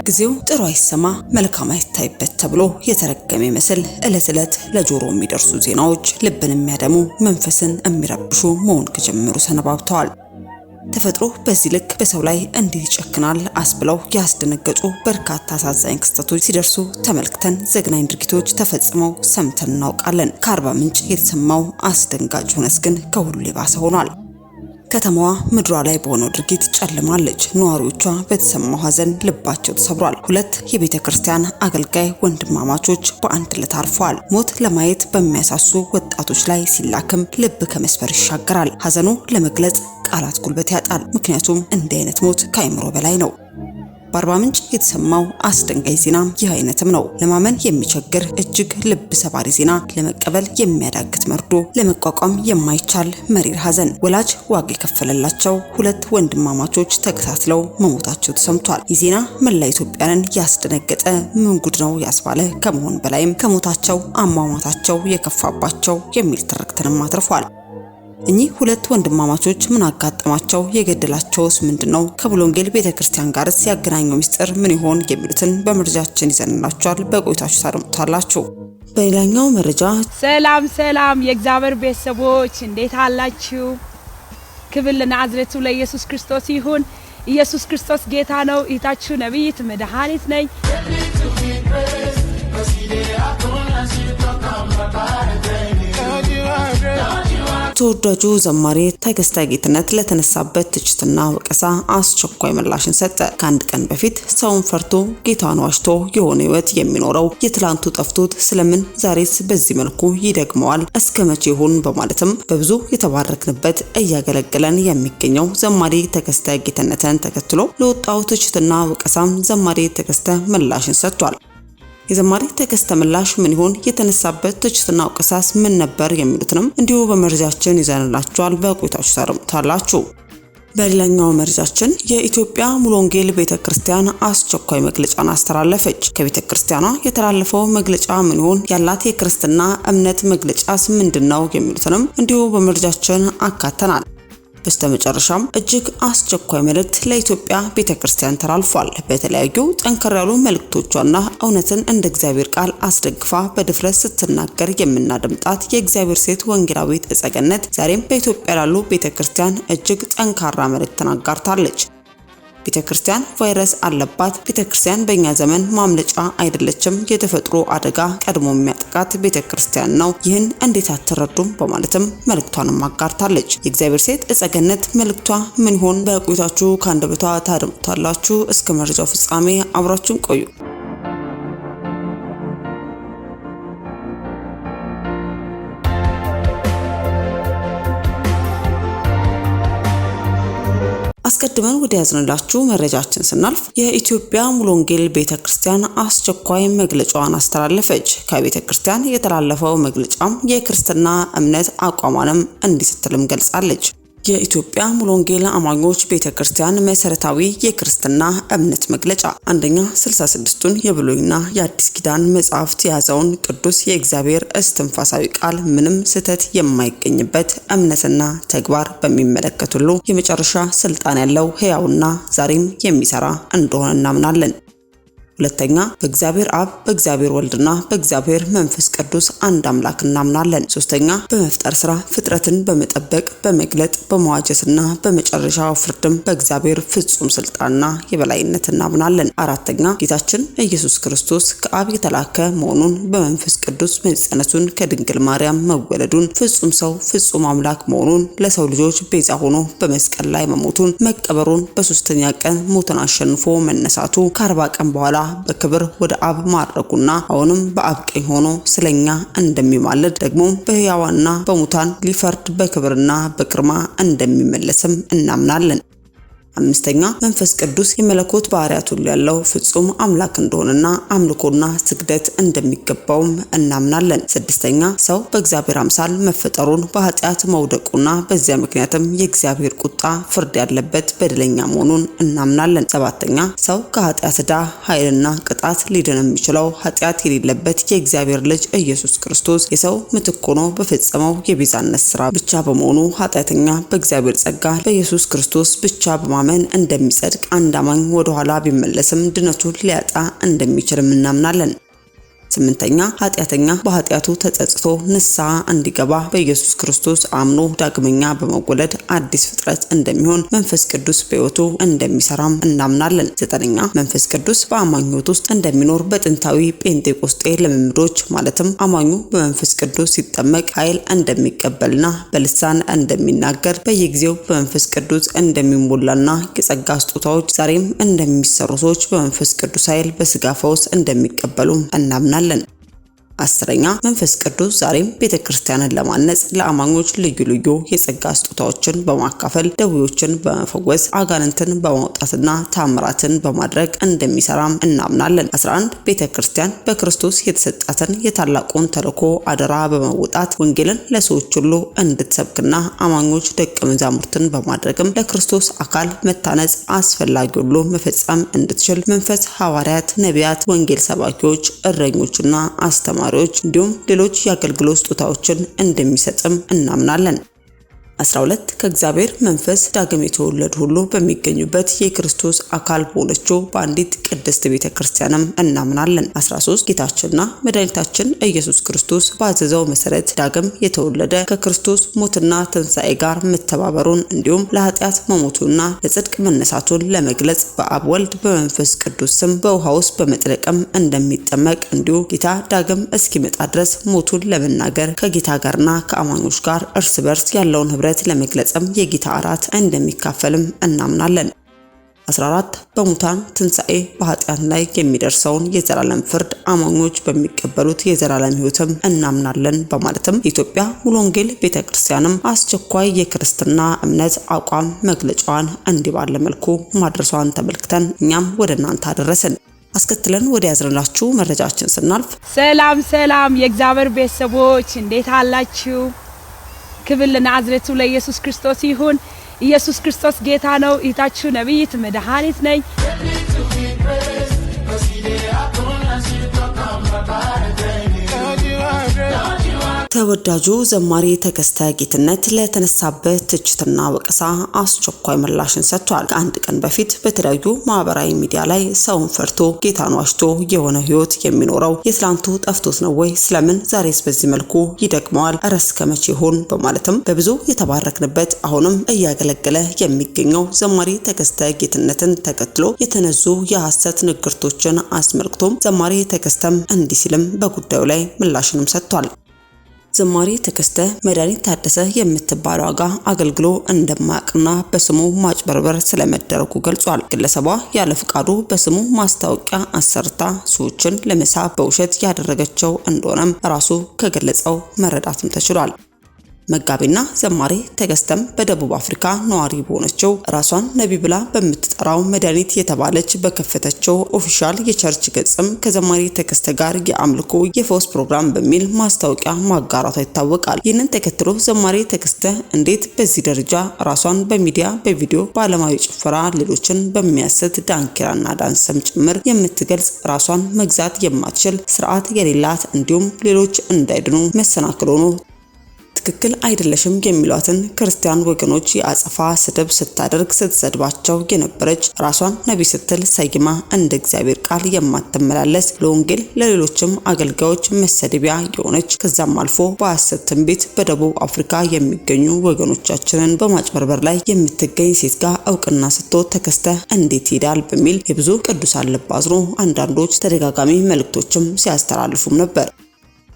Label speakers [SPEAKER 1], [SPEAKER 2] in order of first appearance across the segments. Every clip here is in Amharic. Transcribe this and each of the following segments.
[SPEAKER 1] ጊዜው ጥሩ አይሰማ መልካም አይታይበት ተብሎ የተረገመ ይመስል ዕለት ዕለት ለጆሮ የሚደርሱ ዜናዎች ልብን የሚያደሙ መንፈስን የሚረብሹ መሆን ከጀመሩ ሰነባብተዋል። ተፈጥሮ በዚህ ልክ በሰው ላይ እንዴት ይጨክናል አስብለው ያስደነገጡ በርካታ አሳዛኝ ክስተቶች ሲደርሱ ተመልክተን ዘግናኝ ድርጊቶች ተፈጽመው ሰምተን እናውቃለን። ከአርባ ምንጭ የተሰማው አስደንጋጭ ሁነት ግን ከሁሉ የባሰ ሆኗል። ከተማዋ ምድሯ ላይ በሆነው ድርጊት ጨልማለች። ነዋሪዎቿ በተሰማው ሐዘን ልባቸው ተሰብሯል። ሁለት የቤተ ክርስቲያን አገልጋይ ወንድማማቾች በአንድ ዕለት አርፈዋል። ሞት ለማየት በሚያሳሱ ወጣቶች ላይ ሲላክም ልብ ከመስበር ይሻገራል። ሐዘኑ ለመግለጽ ቃላት ጉልበት ያጣል። ምክንያቱም እንዲህ አይነት ሞት ከአይምሮ በላይ ነው። በአርባ ምንጭ የተሰማው አስደንጋጭ ዜና ይህ አይነትም ነው። ለማመን የሚቸግር እጅግ ልብ ሰባሪ ዜና፣ ለመቀበል የሚያዳግት መርዶ፣ ለመቋቋም የማይቻል መሪር ሐዘን። ወላጅ ዋጋ የከፈለላቸው ሁለት ወንድማማቾች ተከታትለው መሞታቸው ተሰምቷል። ይህ ዜና መላ ኢትዮጵያንን ያስደነገጠ ምን ጉድ ነው ያስባለ ከመሆን በላይም ከሞታቸው አሟሟታቸው የከፋባቸው የሚል ትርክትንም አትርፏል። እኚህ ሁለት ወንድማማቾች ምን አጋጠማቸው? የገደላቸውስ ምንድነው? ከብሎንጌል ቤተክርስቲያን ጋርስ ያገናኘው ሚስጥር ምን ይሆን? የሚሉትን በመረጃችን ይዘንላችኋል። በቆይታችሁ ታደምጡታላችሁ። በሌላኛው መረጃ
[SPEAKER 2] ሰላም የእግዚአብሔር ቤተሰቦች እንዴት አላችሁ? ክብር ለናዝሬቱ ለኢየሱስ ክርስቶስ ይሁን። ኢየሱስ ክርስቶስ ጌታ ነው። እህታችሁ ነብይት መድኃኒት ነኝ።
[SPEAKER 1] ተወዳጁ ዘማሪ ተከስተ ጌትነት ለተነሳበት ትችትና ወቀሳ አስቸኳይ ምላሽን ሰጠ። ከአንድ ቀን በፊት ሰውን ፈርቶ ጌታን ዋሽቶ የሆነ ህይወት የሚኖረው የትላንቱ ጠፍቶት ስለምን ዛሬስ በዚህ መልኩ ይደግመዋል? እስከ መቼ ይሆን? በማለትም በብዙ የተባረክንበት እያገለገለን የሚገኘው ዘማሪ ተከስተ ጌትነትን ተከትሎ ለወጣው ትችትና ወቀሳም ዘማሪ ተከስተ ምላሽን ሰጥቷል። የዘማሪ ተከስተ ምላሽ ምን ይሆን? የተነሳበት ትችትና ወቀሳስ ምን ነበር? የሚሉትንም እንዲሁ በመረጃችን ይዘንላችኋል። በቆይታችሁ ታደምጡታላችሁ። በሌላኛው መረጃችን የኢትዮጵያ ሙሉ ወንጌል ቤተክርስቲያን አስቸኳይ መግለጫን አስተላለፈች። ከቤተክርስቲያኗ የተላለፈው መግለጫ ምን ይሆን? ያላት የክርስትና እምነት መግለጫስ ምንድነው? የሚሉትንም እንዲሁ በመረጃችን አካተናል። በስተመጨረሻም እጅግ አስቸኳይ መልእክት ለኢትዮጵያ ቤተክርስቲያን ተላልፏል። በተለያዩ ጠንከር ያሉ መልእክቶቿና እውነትን እንደ እግዚአብሔር ቃል አስደግፋ በድፍረት ስትናገር የምናደምጣት የእግዚአብሔር ሴት ወንጌላዊት እጸገነት ዛሬም በኢትዮጵያ ላሉ ቤተክርስቲያን እጅግ ጠንካራ መልእክትን አጋርታለች። ቤተክርስቲያን ቫይረስ አለባት። ቤተክርስቲያን በእኛ ዘመን ማምለጫ አይደለችም። የተፈጥሮ አደጋ ቀድሞ የሚያጠቃት ቤተክርስቲያን ነው። ይህን እንዴት አትረዱም? በማለትም መልእክቷንም አጋርታለች። የእግዚአብሔር ሴት እጸገነት መልእክቷ ምን ይሆን? በቆይታችሁ ከአንደበቷ ታደምጡታላችሁ። እስከ መረጃው ፍጻሜ አብራችሁን ቆዩ። አስቀድመን ወደ ያዝንላችሁ መረጃችን ስናልፍ የኢትዮጵያ ሙሉ ወንጌል ቤተክርስቲያን አስቸኳይ መግለጫዋን አስተላለፈች። ከቤተክርስቲያን የተላለፈው መግለጫም የክርስትና እምነት አቋሟንም እንዲህ ስትልም ገልጻለች። የኢትዮጵያ ሙሉ ወንጌል አማኞች ቤተክርስቲያን መሰረታዊ የክርስትና እምነት መግለጫ አንደኛ 66ቱን የብሉይና የአዲስ ኪዳን መጻሕፍት የያዘውን ቅዱስ የእግዚአብሔር እስትንፋሳዊ ቃል ምንም ስህተት የማይገኝበት እምነትና ተግባር በሚመለከት ሁሉ የመጨረሻ ስልጣን ያለው ሕያውና ዛሬም የሚሰራ እንደሆነ እናምናለን። ሁለተኛ በእግዚአብሔር አብ በእግዚአብሔር ወልድና በእግዚአብሔር መንፈስ ቅዱስ አንድ አምላክ እናምናለን። ሶስተኛ በመፍጠር ስራ ፍጥረትን በመጠበቅ በመግለጥ በመዋጀትና በመጨረሻው ፍርድም በእግዚአብሔር ፍጹም ስልጣንና የበላይነት እናምናለን። አራተኛ ጌታችን ኢየሱስ ክርስቶስ ከአብ የተላከ መሆኑን በመንፈስ ቅዱስ መጸነሱን ከድንግል ማርያም መወለዱን ፍጹም ሰው ፍጹም አምላክ መሆኑን ለሰው ልጆች ቤዛ ሆኖ በመስቀል ላይ መሞቱን መቀበሩን በሶስተኛ ቀን ሞትን አሸንፎ መነሳቱ ከ40 ቀን በኋላ በክብር ወደ አብ ማረጉና አሁንም በአብ ቀኝ ሆኖ ስለኛ እንደሚማልድ ደግሞ በሕያዋንና በሙታን ሊፈርድ በክብርና በግርማ እንደሚመለስም እናምናለን። አምስተኛ መንፈስ ቅዱስ የመለኮት ባህሪያት ሁሉ ያለው ፍጹም አምላክ እንደሆነና አምልኮና ስግደት እንደሚገባውም እናምናለን። ስድስተኛ ሰው በእግዚአብሔር አምሳል መፈጠሩን በኃጢአት መውደቁና በዚያ ምክንያትም የእግዚአብሔር ቁጣ ፍርድ ያለበት በደለኛ መሆኑን እናምናለን። ሰባተኛ ሰው ከኃጢአት ዕዳ ኃይልና ቅጣት ሊድን የሚችለው ኃጢአት የሌለበት የእግዚአብሔር ልጅ ኢየሱስ ክርስቶስ የሰው ምትክ ሆኖ በፈጸመው የቤዛነት ስራ ብቻ በመሆኑ ኃጢአተኛ በእግዚአብሔር ጸጋ በኢየሱስ ክርስቶስ ብቻ በማመን እንደሚጸድቅ አንድ አማኝ ወደ ኋላ ቢመለስም ድነቱን ሊያጣ እንደሚችልም እናምናለን። 8ኛ ኃጢአተኛ በኃጢአቱ ተጸጽቶ ንስሐ እንዲገባ በኢየሱስ ክርስቶስ አምኖ ዳግመኛ በመወለድ አዲስ ፍጥረት እንደሚሆን መንፈስ ቅዱስ በሕይወቱ እንደሚሰራም እናምናለን። 9ኛ መንፈስ ቅዱስ በአማኙ ሕይወት ውስጥ እንደሚኖር በጥንታዊ ጴንጤቆስጤ ልምምዶች ማለትም አማኙ በመንፈስ ቅዱስ ሲጠመቅ ኃይል እንደሚቀበልና በልሳን እንደሚናገር በየጊዜው በመንፈስ ቅዱስ እንደሚሞላና የጸጋ ስጦታዎች ዛሬም እንደሚሰሩ ሰዎች በመንፈስ ቅዱስ ኃይል በስጋ ፈውስ እንደሚቀበሉ እናምናለን። 10ኛ መንፈስ ቅዱስ ዛሬም ቤተክርስቲያንን ለማነጽ ለአማኞች ልዩ ልዩ የጸጋ ስጦታዎችን በማካፈል ደዌዎችን በመፈወስ አጋንንትን በማውጣትና ታምራትን በማድረግ እንደሚሰራም እናምናለን። 11 ቤተክርስቲያን በክርስቶስ የተሰጣትን የታላቁን ተልእኮ አደራ በመውጣት ወንጌልን ለሰዎች ሁሉ እንድትሰብክና አማኞች ደቀ መዛሙርትን በማድረግም ለክርስቶስ አካል መታነጽ አስፈላጊ ሁሉ መፈጸም እንድትችል መንፈስ ሐዋርያት፣ ነቢያት፣ ወንጌል ሰባኪዎች፣ እረኞችና አስተማሪዎች እንዲሁም ሌሎች የአገልግሎት ስጦታዎችን እንደሚሰጥም እናምናለን። 12 ከእግዚአብሔር መንፈስ ዳግም የተወለዱ ሁሉ በሚገኙበት የክርስቶስ አካል በሆነችው በአንዲት ቅድስት ቤተክርስቲያንም እናምናለን። 13 ጌታችንና መድኃኒታችን ኢየሱስ ክርስቶስ ባዘዘው መሰረት ዳግም የተወለደ ከክርስቶስ ሞትና ትንሣኤ ጋር መተባበሩን እንዲሁም ለኃጢአት መሞቱና ለጽድቅ መነሳቱን ለመግለጽ በአብ ወልድ በመንፈስ ቅዱስ ስም በውሃ ውስጥ በመጥለቅም እንደሚጠመቅ እንዲሁ ጌታ ዳግም እስኪመጣ ድረስ ሞቱን ለመናገር ከጌታ ጋርና ከአማኞች ጋር እርስ በርስ ያለውን ህብረት ለመግለጽም የጌታ እራት እንደሚካፈልም እናምናለን። 14 በሙታን ትንሣኤ በኃጢአት ላይ የሚደርሰውን የዘላለም ፍርድ አማኞች በሚቀበሉት የዘላለም ሕይወትም እናምናለን በማለትም የኢትዮጵያ ሙሉ ወንጌል ቤተክርስቲያንም አስቸኳይ የክርስትና እምነት አቋም መግለጫዋን እንዲህ ባለ መልኩ ማድረሷን ተመልክተን እኛም ወደ እናንተ አደረስን። አስከትለን ወደ ያዝንላችሁ መረጃችን ስናልፍ
[SPEAKER 2] ሰላም የእግዚአብሔር ቤተሰቦች እንዴት አላችሁ? ክብር ለናዝሬቱ ለኢየሱስ ክርስቶስ ይሁን። ኢየሱስ ክርስቶስ ጌታ ነው። እህታችሁ ነብይት መድኃኒት ነኝ።
[SPEAKER 1] ተወዳጁ ዘማሪ ተከስተ ጌትነት ለተነሳበት ትችትና ወቀሳ አስቸኳይ ምላሽን ሰጥቷል። ከአንድ ቀን በፊት በተለያዩ ማህበራዊ ሚዲያ ላይ ሰውን ፈርቶ ጌታን ዋሽቶ የሆነ ህይወት የሚኖረው የትላንቱ ጠፍቶት ነው ወይ? ስለምን ዛሬስ በዚህ መልኩ ይደግመዋል? እረስ ከመቼ ሆን? በማለትም በብዙ የተባረክንበት አሁንም እያገለገለ የሚገኘው ዘማሪ ተከስተ ጌትነትን ተከትሎ የተነዙ የሐሰት ንግርቶችን አስመልክቶም ዘማሪ ተከስተም እንዲህ ሲልም በጉዳዩ ላይ ምላሽንም ሰጥቷል። ዘማሪ ተከስተ መድኃኒት ታደሰ የምትባለው ዋጋ አገልግሎ እንደማያውቅና በስሙ ማጭበርበር ስለመደረጉ ገልጿል። ግለሰቧ ያለ ፍቃዱ በስሙ ማስታወቂያ አሰርታ ሰዎችን ለመሳብ በውሸት ያደረገችው እንደሆነም ራሱ ከገለጸው መረዳትም ተችሏል። መጋቢና ዘማሪ ተከስተም በደቡብ አፍሪካ ነዋሪ በሆነችው ራሷን ነቢ ብላ በምትጠራው መድኃኒት የተባለች በከፈተችው ኦፊሻል የቸርች ገጽም ከዘማሪ ተከስተ ጋር የአምልኮ የፈውስ ፕሮግራም በሚል ማስታወቂያ ማጋራቷ ይታወቃል። ይህንን ተከትሎ ዘማሪ ተከስተ እንዴት በዚህ ደረጃ ራሷን በሚዲያ በቪዲዮ በዓለማዊ ጭፈራ ሌሎችን በሚያስት ዳንኪራና ዳንስም ጭምር የምትገልጽ ራሷን መግዛት የማትችል ስርዓት የሌላት እንዲሁም ሌሎች እንዳይድኑ መሰናክል ሆኖ ትክክል አይደለሽም የሚሏትን ክርስቲያን ወገኖች የአጸፋ ስድብ ስታደርግ ስትሰድባቸው የነበረች ራሷን ነቢ ስትል ሰይማ እንደ እግዚአብሔር ቃል የማትመላለስ ለወንጌል ለሌሎችም አገልጋዮች መሰደቢያ የሆነች ከዛም አልፎ በሐሰት ትንቢት በደቡብ አፍሪካ የሚገኙ ወገኖቻችንን በማጭበርበር ላይ የምትገኝ ሴት ጋር እውቅና ስትወጥ ተከስተ እንዴት ይዳል በሚል የብዙ ቅዱሳን ልብ አዝኖ አንዳንዶች ተደጋጋሚ መልእክቶችም ሲያስተላልፉም ነበር።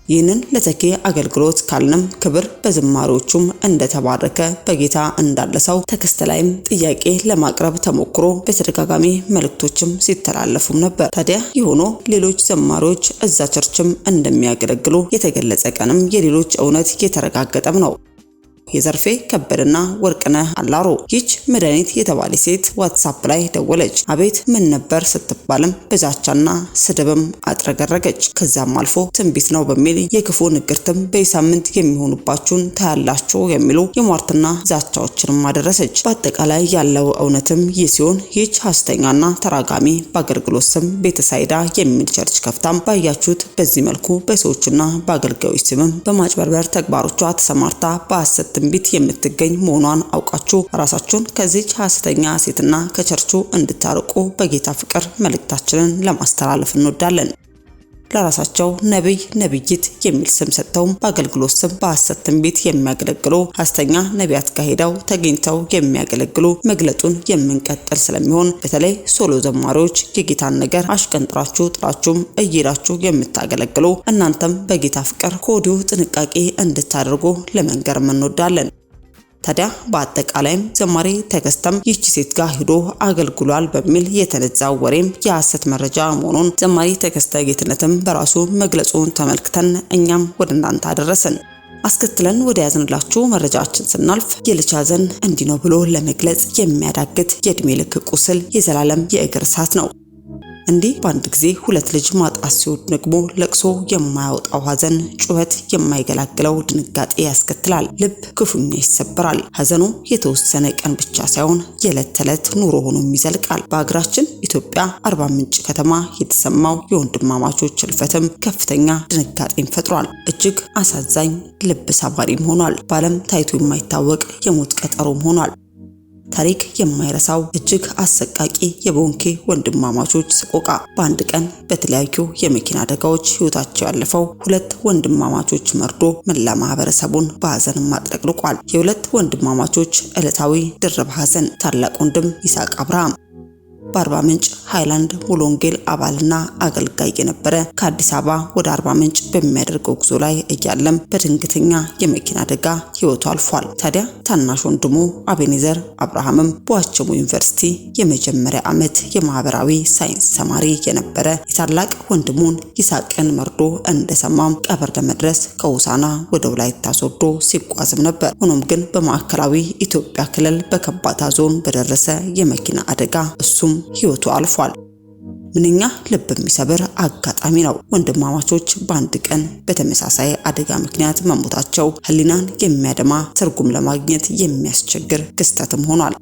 [SPEAKER 1] ይህንን ለተኬ አገልግሎት ካልንም ክብር በዝማሬዎቹም እንደተባረከ በጌታ እንዳለ ሰው ተከስተ ላይም ጥያቄ ለማቅረብ ተሞክሮ በተደጋጋሚ መልእክቶችም ሲተላለፉም ነበር። ታዲያ ይሆኖ ሌሎች ዘማሪዎች እዛ ቸርችም እንደሚያገለግሉ የተገለጸ ቀንም የሌሎች እውነት የተረጋገጠም ነው። የዘርፌ ከበደና ወርቅነህ አላሮ ይች መድኃኒት የተባለ ሴት ዋትስአፕ ላይ ደወለች። አቤት ምን ነበር ስትባልም በዛቻና ስድብም አጥረገረገች። ከዛም አልፎ ትንቢት ነው በሚል የክፉ ንግርትም በሳምንት የሚሆኑባችሁን ታያላችሁ የሚሉ የሟርትና ዛቻዎችንም አደረሰች። በአጠቃላይ ያለው እውነትም ይህ ሲሆን ይች ሐሰተኛና ተራጋሚ በአገልግሎት ስም ቤተሳይዳ የሚል ቸርች ከፍታም ባያችሁት በዚህ መልኩ በሰዎችና በአገልጋዮች ስምም በማጭበርበር ተግባሮቿ ተሰማርታ በሐሰት ትንቢት የምትገኝ መሆኗን አውቃችሁ ራሳችሁን ከዚህች ሐሰተኛ ሴትና ከቸርቹ እንድታርቁ በጌታ ፍቅር መልእክታችንን ለማስተላለፍ እንወዳለን። ለራሳቸው ነብይ ነብይት የሚል ስም ሰጥተው በአገልግሎት ስም በሐሰት ትንቢት የሚያገለግሉ ሐሰተኛ ነቢያት ጋር ሄደው ተገኝተው የሚያገለግሉ መግለጡን የምንቀጥል ስለሚሆን በተለይ ሶሎ ዘማሪዎች የጌታን ነገር አሽቀንጥራችሁ ጥራችሁም እየሄዳችሁ የምታገለግሉ እናንተም በጌታ ፍቅር ከወዲሁ ጥንቃቄ እንድታደርጉ ለመንገር እንወዳለን። ታዲያ በአጠቃላይም ዘማሪ ተከስተም ይህች ሴት ጋር ሄዶ አገልግሏል በሚል የተነዛው ወሬም የሐሰት መረጃ መሆኑን ዘማሪ ተከስተ ጌትነትም በራሱ መግለጹን ተመልክተን እኛም ወደ እናንተ አደረስን። አስከትለን ወደ ያዝንላችሁ መረጃችን ስናልፍ የልጅ ሐዘን እንዲህ ነው ብሎ ለመግለጽ የሚያዳግት የእድሜ ልክ ቁስል የዘላለም የእግር እሳት ነው። እንዲህ በአንድ ጊዜ ሁለት ልጅ ማጣት ሲሆን ደግሞ ለቅሶ የማያወጣው ሐዘን ጩኸት የማይገላግለው ድንጋጤ ያስከትላል። ልብ ክፉኛ ይሰበራል። ሐዘኑ የተወሰነ ቀን ብቻ ሳይሆን የዕለት ተዕለት ኑሮ ሆኖ ይዘልቃል። በአገራችን ኢትዮጵያ አርባ ምንጭ ከተማ የተሰማው የወንድማማቾች ህልፈትም ከፍተኛ ድንጋጤን ፈጥሯል። እጅግ አሳዛኝ ልብ ሰባሪም ሆኗል። በዓለም ታይቶ የማይታወቅ የሞት ቀጠሮም ሆኗል። ታሪክ የማይረሳው እጅግ አሰቃቂ የቦንኬ ወንድማማቾች ሰቆቃ በአንድ ቀን በተለያዩ የመኪና አደጋዎች ህይወታቸው ያለፈው ሁለት ወንድማማቾች መርዶ መላ ማህበረሰቡን በሐዘን አጥለቅልቋል። የሁለት ወንድማማቾች ዕለታዊ ድርብ ሐዘን ታላቅ ወንድም ይስሐቅ አብርሃም በአርባ ምንጭ ሃይላንድ ሙሉ ወንጌል አባልና አገልጋይ የነበረ ከአዲስ አበባ ወደ አርባ ምንጭ በሚያደርገው ጉዞ ላይ እያለም በድንገተኛ የመኪና አደጋ ህይወቱ አልፏል። ታዲያ ታናሽ ወንድሙ አቤኔዘር አብርሃምም በዋቸሞ ዩኒቨርሲቲ የመጀመሪያ ዓመት የማህበራዊ ሳይንስ ተማሪ የነበረ የታላቅ ወንድሙን ይስሐቅን መርዶ እንደሰማም ቀብር ለመድረስ ከሆሳዕና ወደ ወላይታ ሶዶ ሲጓዝም ነበር። ሆኖም ግን በማዕከላዊ ኢትዮጵያ ክልል በከባታ ዞን በደረሰ የመኪና አደጋ እሱም ህይወቱ አልፏል። ምንኛ ልብ የሚሰብር አጋጣሚ ነው። ወንድማማቾች በአንድ ቀን በተመሳሳይ አደጋ ምክንያት መሞታቸው ህሊናን የሚያደማ ትርጉም ለማግኘት የሚያስቸግር ክስተትም ሆኗል።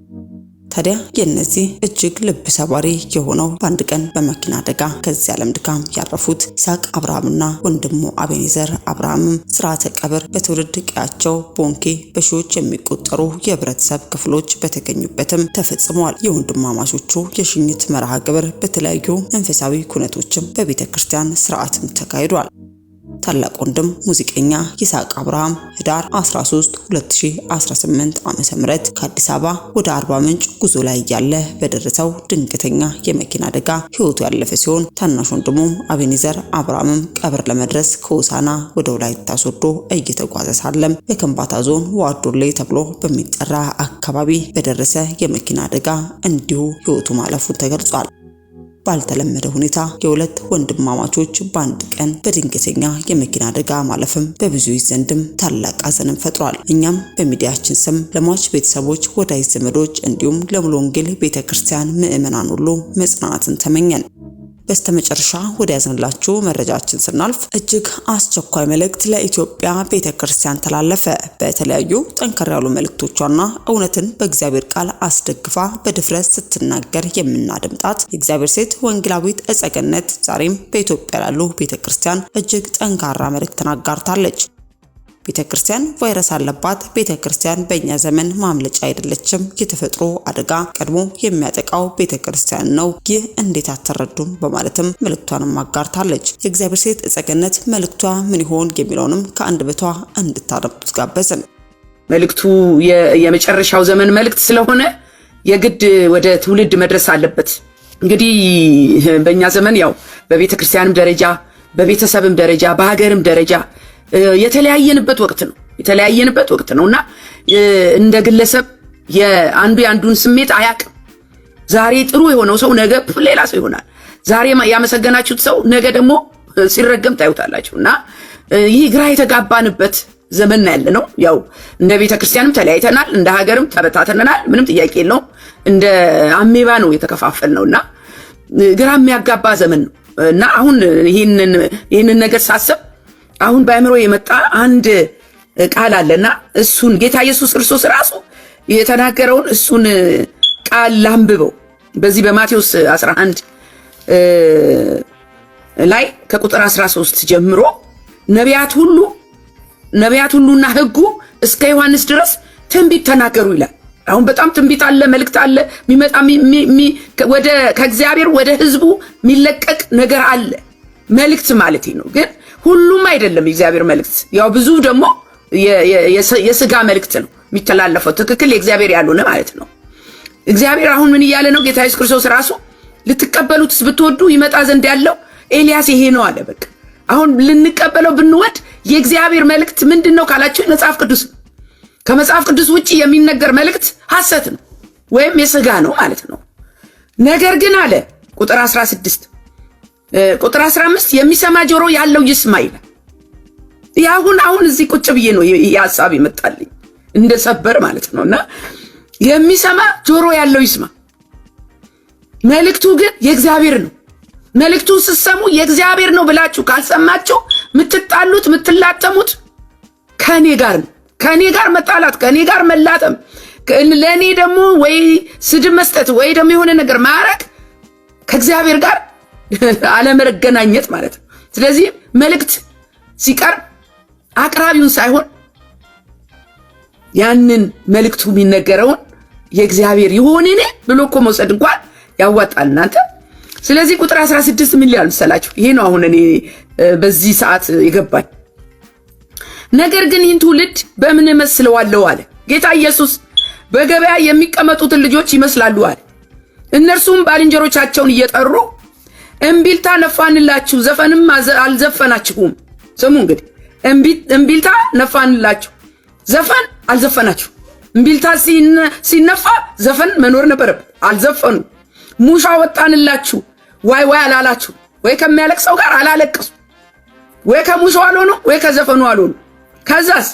[SPEAKER 1] ታዲያ የነዚህ እጅግ ልብ ሰባሪ የሆነው በአንድ ቀን በመኪና አደጋ ከዚህ ዓለም ድካም ያረፉት ይስሐቅ አብርሃምና ወንድሙ አቤኔዘር አብርሃምም ስርዓተ ቀብር በትውልድ ቀያቸው ቦንኬ በሺዎች የሚቆጠሩ የህብረተሰብ ክፍሎች በተገኙበትም ተፈጽሟል። የወንድማማቾቹ የሽኝት መርሃ ግብር በተለያዩ መንፈሳዊ ኩነቶችም በቤተክርስቲያን ስርዓትም ተካሂዷል። ታላቅ ወንድም ሙዚቀኛ ይስሐቅ አብርሃም ህዳር 13 2018 ዓ.ም ከአዲስ አበባ ወደ አርባ ምንጭ ጉዞ ላይ ያለ በደረሰው ድንገተኛ የመኪና አደጋ ህይወቱ ያለፈ ሲሆን ታናሽ ወንድሙ አቤኔዘር አብርሃምም ቀብር ለመድረስ ከሆሳዕና ወደ ወላይታ ሶዶ እየተጓዘ ሳለም በከምባታ ዞን ዋዶሌ ተብሎ በሚጠራ አካባቢ በደረሰ የመኪና አደጋ እንዲሁ ህይወቱ ማለፉ ተገልጿል። ባልተለመደ ሁኔታ የሁለት ወንድማማቾች በአንድ ቀን በድንገተኛ የመኪና አደጋ ማለፍም በብዙዎች ዘንድም ታላቅ ሐዘንን ፈጥሯል። እኛም በሚዲያችን ስም ለሟች ቤተሰቦች፣ ወዳጅ ዘመዶች እንዲሁም ለሙሉ ወንጌል ቤተክርስቲያን ምዕመናን ሁሉ መጽናናትን ተመኘን። በስተመጨረሻ ወደ ያዝንላችሁ መረጃችን ስናልፍ እጅግ አስቸኳይ መልእክት ለኢትዮጵያ ቤተክርስቲያን ተላለፈ። በተለያዩ ጠንከር ያሉ መልእክቶቿና እውነትን በእግዚአብሔር ቃል አስደግፋ በድፍረት ስትናገር የምናደምጣት የእግዚአብሔር ሴት ወንጌላዊት እጸገነት ዛሬም በኢትዮጵያ ላሉ ቤተክርስቲያን እጅግ ጠንካራ መልእክትን አጋርታለች። ቤተክርስቲያን ቫይረስ አለባት። ቤተክርስቲያን በእኛ ዘመን ማምለጫ አይደለችም። የተፈጥሮ አደጋ ቀድሞ የሚያጠቃው ቤተክርስቲያን ነው። ይህ እንዴት አትረዱም? በማለትም መልእክቷንም አጋርታለች። የእግዚአብሔር ሴት እጸገነት መልእክቷ ምን ይሆን የሚለውንም ከአንደበቷ እንድታደምጡት ጋበዝን።
[SPEAKER 3] መልእክቱ የመጨረሻው ዘመን መልእክት ስለሆነ የግድ ወደ ትውልድ መድረስ አለበት። እንግዲህ በእኛ ዘመን ያው በቤተክርስቲያንም ደረጃ በቤተሰብም ደረጃ በሀገርም ደረጃ የተለያየንበት ወቅት ነውና እንደ ግለሰብ የአንዱ የአንዱን ስሜት አያቅም። ዛሬ ጥሩ የሆነው ሰው ነገ ሌላ ሰው ይሆናል። ዛሬ ያመሰገናችሁት ሰው ነገ ደግሞ ሲረገም ታዩታላችሁና ይህ ግራ የተጋባንበት ዘመን ያለ ነው። ያው እንደ ቤተክርስቲያንም ተለያይተናል፣ እንደ ሀገርም ተበታተናል። ምንም ጥያቄ የለውም። እንደ አሜባ ነው የተከፋፈልነውና ግራ የሚያጋባ ዘመን ነው እና አሁን ይህንን ነገር ሳስብ አሁን በአእምሮ የመጣ አንድ ቃል አለና እሱን ጌታ ኢየሱስ ክርስቶስ ራሱ የተናገረውን እሱን ቃል ላንብበው። በዚህ በማቴዎስ 11 ላይ ከቁጥር 13 ጀምሮ ነቢያት ሁሉና ሕጉ እስከ ዮሐንስ ድረስ ትንቢት ተናገሩ ይላል። አሁን በጣም ትንቢት አለ፣ መልእክት አለ፣ የሚመጣ ወደ ከእግዚአብሔር ወደ ህዝቡ የሚለቀቅ ነገር አለ። መልእክት ማለት ነው። ግን ሁሉም አይደለም የእግዚአብሔር መልእክት። ያው ብዙ ደግሞ የስጋ መልእክት ነው የሚተላለፈው፣ ትክክል የእግዚአብሔር ያልሆነ ማለት ነው። እግዚአብሔር አሁን ምን እያለ ነው? ጌታ ኢየሱስ ክርስቶስ ራሱ ልትቀበሉትስ ብትወዱ ይመጣ ዘንድ ያለው ኤልያስ ይሄ ነው አለ። በቃ አሁን ልንቀበለው ብንወድ የእግዚአብሔር መልእክት ምንድነው ካላችሁ መጽሐፍ ቅዱስ ነው። ከመጽሐፍ ቅዱስ ውጪ የሚነገር መልእክት ሐሰት ነው ወይም የሥጋ ነው ማለት ነው። ነገር ግን አለ ቁጥር 16 ቁጥር 15 የሚሰማ ጆሮ ያለው ይስማ ይላል። አሁን እዚህ ቁጭ ብዬ ነው የሐሳብ ይመጣልኝ እንደ ሰበር ማለት ነውና የሚሰማ ጆሮ ያለው ይስማ። መልእክቱ ግን የእግዚአብሔር ነው። መልእክቱ ስትሰሙ የእግዚአብሔር ነው ብላችሁ ካልሰማችሁ ምትጣሉት ምትላተሙት ከኔ ጋር ነው። ከኔ ጋር መጣላት፣ ከኔ ጋር መላተም፣ ለኔ ደግሞ ወይ ስድብ መስጠት ወይ ደግሞ የሆነ ነገር ማረክ ከእግዚአብሔር ጋር አለመገናኘት ማለት ነው። ስለዚህ መልእክት ሲቀርብ አቅራቢውን ሳይሆን ያንን መልእክቱ የሚነገረውን የእግዚአብሔር ይሆንን ብሎ እኮ መውሰድ እንኳን ያዋጣል እናንተ። ስለዚህ ቁጥር 16 ምን ይላል መሰላችሁ? ይሄ ነው አሁን እኔ በዚህ ሰዓት የገባኝ ነገር። ግን ይህን ትውልድ በምን እመስለዋለሁ አለ ጌታ ኢየሱስ። በገበያ የሚቀመጡትን ልጆች ይመስላሉ አለ። እነርሱም ባልንጀሮቻቸውን እየጠሩ እምቢልታ ነፋንላችሁ፣ ዘፈንም አልዘፈናችሁም። ስሙ እንግዲህ እምቢልታ ነፋንላችሁ፣ ዘፈን አልዘፈናችሁ። እምቢልታ ሲነፋ ዘፈን መኖር ነበረበት፣ አልዘፈኑ። ሙሻ ወጣንላችሁ፣ ዋይ ዋይ አላላችሁ። ወይ ከሚያለቅሰው ጋር አላለቀሱ፣ ወይ ከሙሻው አልሆኑ፣ ወይ ከዘፈኑ አልሆኑ። ከዛስ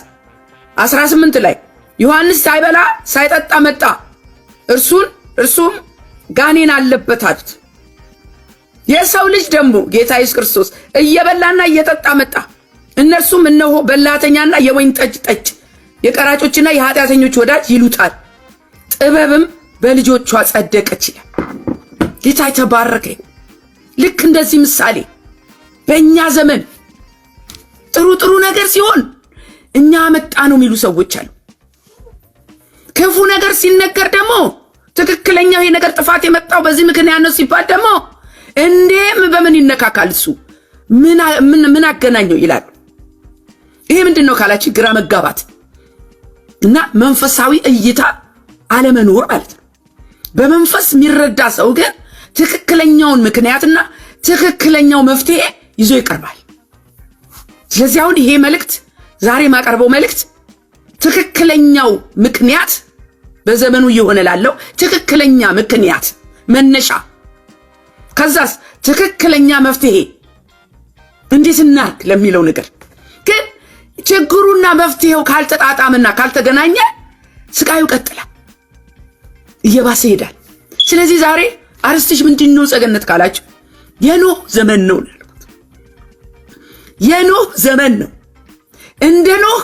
[SPEAKER 3] 18 ላይ ዮሐንስ ሳይበላ ሳይጠጣ መጣ፣ እርሱም ጋኔን አለበት አሉት። የሰው ልጅ ደግሞ ጌታ ኢየሱስ ክርስቶስ እየበላና እየጠጣ መጣ። እነርሱም እነሆ በላተኛና የወይን ጠጅ የቀራጮችና የኃጢአተኞች ወዳጅ ይሉታል፣ ጥበብም በልጆቿ ጸደቀች ይላል። ጌታ የተባረከ። ልክ እንደዚህ ምሳሌ በእኛ ዘመን ጥሩ ነገር ሲሆን እኛ መጣ ነው የሚሉ ሰዎች አሉ። ክፉ ነገር ሲነገር ደግሞ ትክክለኛው ይሄ ነገር ጥፋት የመጣው በዚህ ምክንያት ነው ሲባል ደግሞ እንዴም በምን ይነካካል እሱ ምን አገናኘው ይላሉ። ይሄ ምንድነው ካላችሁ ግራ መጋባት እና መንፈሳዊ እይታ አለመኖር ማለት ነው። በመንፈስ የሚረዳ ሰው ግን ትክክለኛውን ምክንያትና ትክክለኛው መፍትሄ ይዞ ይቀርባል። ስለዚህ አሁን ይሄ መልእክት ዛሬ ማቀርበው መልእክት ትክክለኛው ምክንያት በዘመኑ እየሆነ ላለው ትክክለኛ ምክንያት መነሻ፣ ከዛስ ትክክለኛ መፍትሄ እንዴት እናርግ ለሚለው ነገር ግን ችግሩና መፍትሄው ካልተጣጣምና ካልተገናኘ ስቃዩ ቀጥላል፣ እየባሰ ይሄዳል። ስለዚህ ዛሬ አርስትሽ ምንድነው ጸገነት ካላችሁ የኖህ ዘመን ነው ያልኩት። የኖህ ዘመን ነው። እንደ ኖህ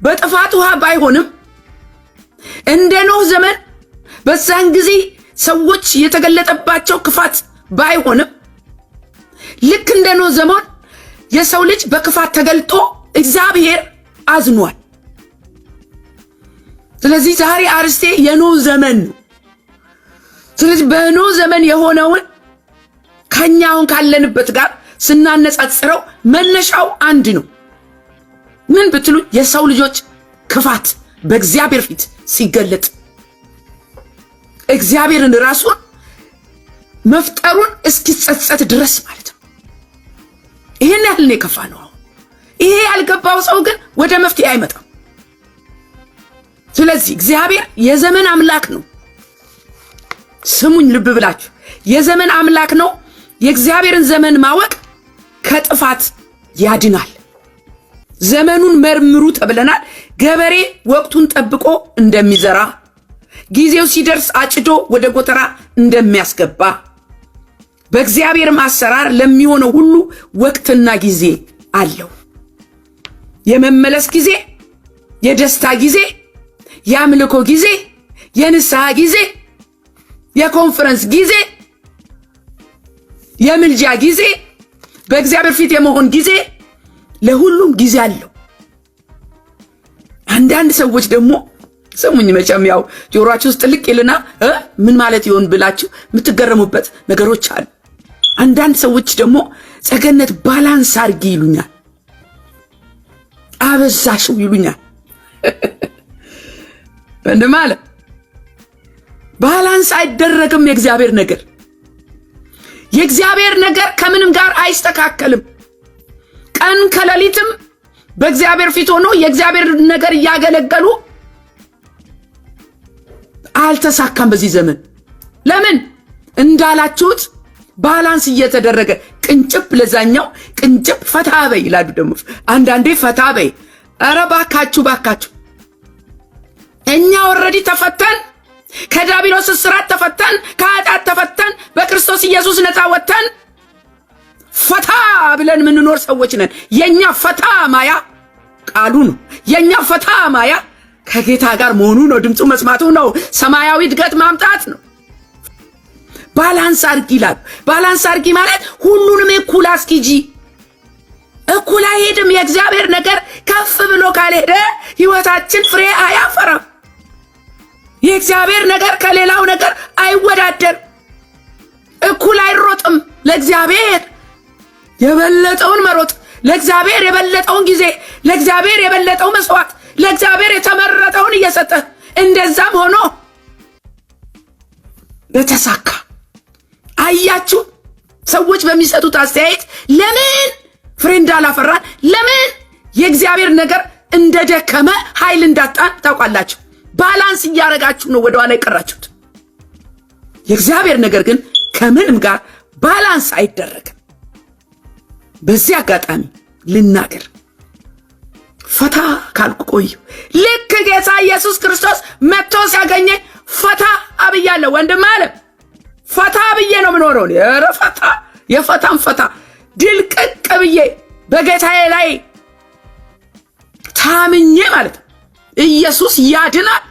[SPEAKER 3] በጥፋት ውሃ ባይሆንም እንደ ኖህ ዘመን በዛን ጊዜ ሰዎች የተገለጠባቸው ክፋት ባይሆንም ልክ እንደ ኖህ ዘመን የሰው ልጅ በክፋት ተገልጦ እግዚአብሔር አዝኗል። ስለዚህ ዛሬ አርስቴ የኖህ ዘመን ነው። ስለዚህ በኖህ ዘመን የሆነውን ከኛውን ካለንበት ጋር ስናነጻጽረው መነሻው አንድ ነው። ምን ብትሉ የሰው ልጆች ክፋት በእግዚአብሔር ፊት ሲገለጥ እግዚአብሔርን ራሱን መፍጠሩን እስኪጸጸት ድረስ ማለት ነው። ይሄን ያህል ነው የከፋ ነው። ይሄ ያልገባው ሰው ግን ወደ መፍትሄ አይመጣም። ስለዚህ እግዚአብሔር የዘመን አምላክ ነው። ስሙኝ ልብ ብላችሁ፣ የዘመን አምላክ ነው። የእግዚአብሔርን ዘመን ማወቅ ከጥፋት ያድናል። ዘመኑን መርምሩ ተብለናል። ገበሬ ወቅቱን ጠብቆ እንደሚዘራ ጊዜው ሲደርስ አጭዶ ወደ ጎተራ እንደሚያስገባ በእግዚአብሔርም አሰራር ለሚሆነው ሁሉ ወቅትና ጊዜ አለው። የመመለስ ጊዜ፣ የደስታ ጊዜ፣ የአምልኮ ጊዜ፣ የንስሐ ጊዜ፣ የኮንፈረንስ ጊዜ፣ የምልጃ ጊዜ፣ በእግዚአብሔር ፊት የመሆን ጊዜ፣ ለሁሉም ጊዜ አለው። አንዳንድ ሰዎች ደግሞ ስሙኝ፣ መቼም ያው ጆሮአችሁ ውስጥ ጥልቅ ይልና ምን ማለት ይሆን ብላችሁ የምትገረሙበት ነገሮች አሉ። አንዳንድ ሰዎች ደግሞ ጸገነት ባላንስ አርጊ ይሉኛል፣ አበዛሽው ይሉኛል። እንደማለት ባላንስ አይደረግም። የእግዚአብሔር ነገር ከምንም ጋር አይስተካከልም። ቀን ከሌሊትም በእግዚአብሔር ፊት ሆኖ የእግዚአብሔር ነገር እያገለገሉ አልተሳካም በዚህ ዘመን። ለምን እንዳላችሁት ባላንስ እየተደረገ ቅንጭብ ለዛኛው ቅንጭብ ፈታ በይ ይላሉ። ደግሞ አንዳንዴ ፈታ በይ። ኧረ ባካችሁ እኛ ኦልሬዲ ተፈተን፣ ከዲያብሎስ እስራት ተፈተን፣ ከኃጢአት ተፈተን፣ በክርስቶስ ኢየሱስ ነፃ ወጥተን ፈታ ብለን የምንኖር ሰዎች ነን። የኛ ፈታ ማያ ቃሉ ነው። የኛ ፈታ ማያ ከጌታ ጋር መሆኑ ነው። ድምፁ መስማቱ ነው። ሰማያዊ እድገት ማምጣት ነው። ባላንስ አርጊ ይላል። ባላንስ አርጊ ማለት ሁሉንም እኩል አስኪጂ። እኩል አይሄድም። የእግዚአብሔር ነገር ከፍ ብሎ ካልሄደ ህይወታችን ፍሬ አያፈራም። የእግዚአብሔር ነገር ከሌላው ነገር አይወዳደር። እኩል አይሮጥም። ለእግዚአብሔር የበለጠውን መሮጥ፣ ለእግዚአብሔር የበለጠውን ጊዜ፣ ለእግዚአብሔር የበለጠው መስዋዕት፣ ለእግዚአብሔር የተመረጠውን እየሰጠ እንደዛም ሆኖ በተሳካ አያችሁ። ሰዎች በሚሰጡት አስተያየት ለምን ፍሬ እንዳላፈራን፣ ለምን የእግዚአብሔር ነገር እንደደከመ ኃይል እንዳጣን ታውቃላችሁ። ባላንስ እያረጋችሁ ነው ወደኋላ የቀራችሁት። የእግዚአብሔር ነገር ግን ከምንም ጋር ባላንስ አይደረግም። በዚህ አጋጣሚ ልናገር፣ ፈታ ካልኩ ቆዩ። ልክ ጌታ ኢየሱስ ክርስቶስ መጥቶ ሲያገኘኝ ፈታ አብያለሁ። ወንድም አለ ፈታ ብዬ ነው የምኖረው። ኧረ ፈታ የፈታም ፈታ ድልቅቅ ብዬ በጌታዬ ላይ ታምኜ ማለት ነው። ኢየሱስ ያድናል።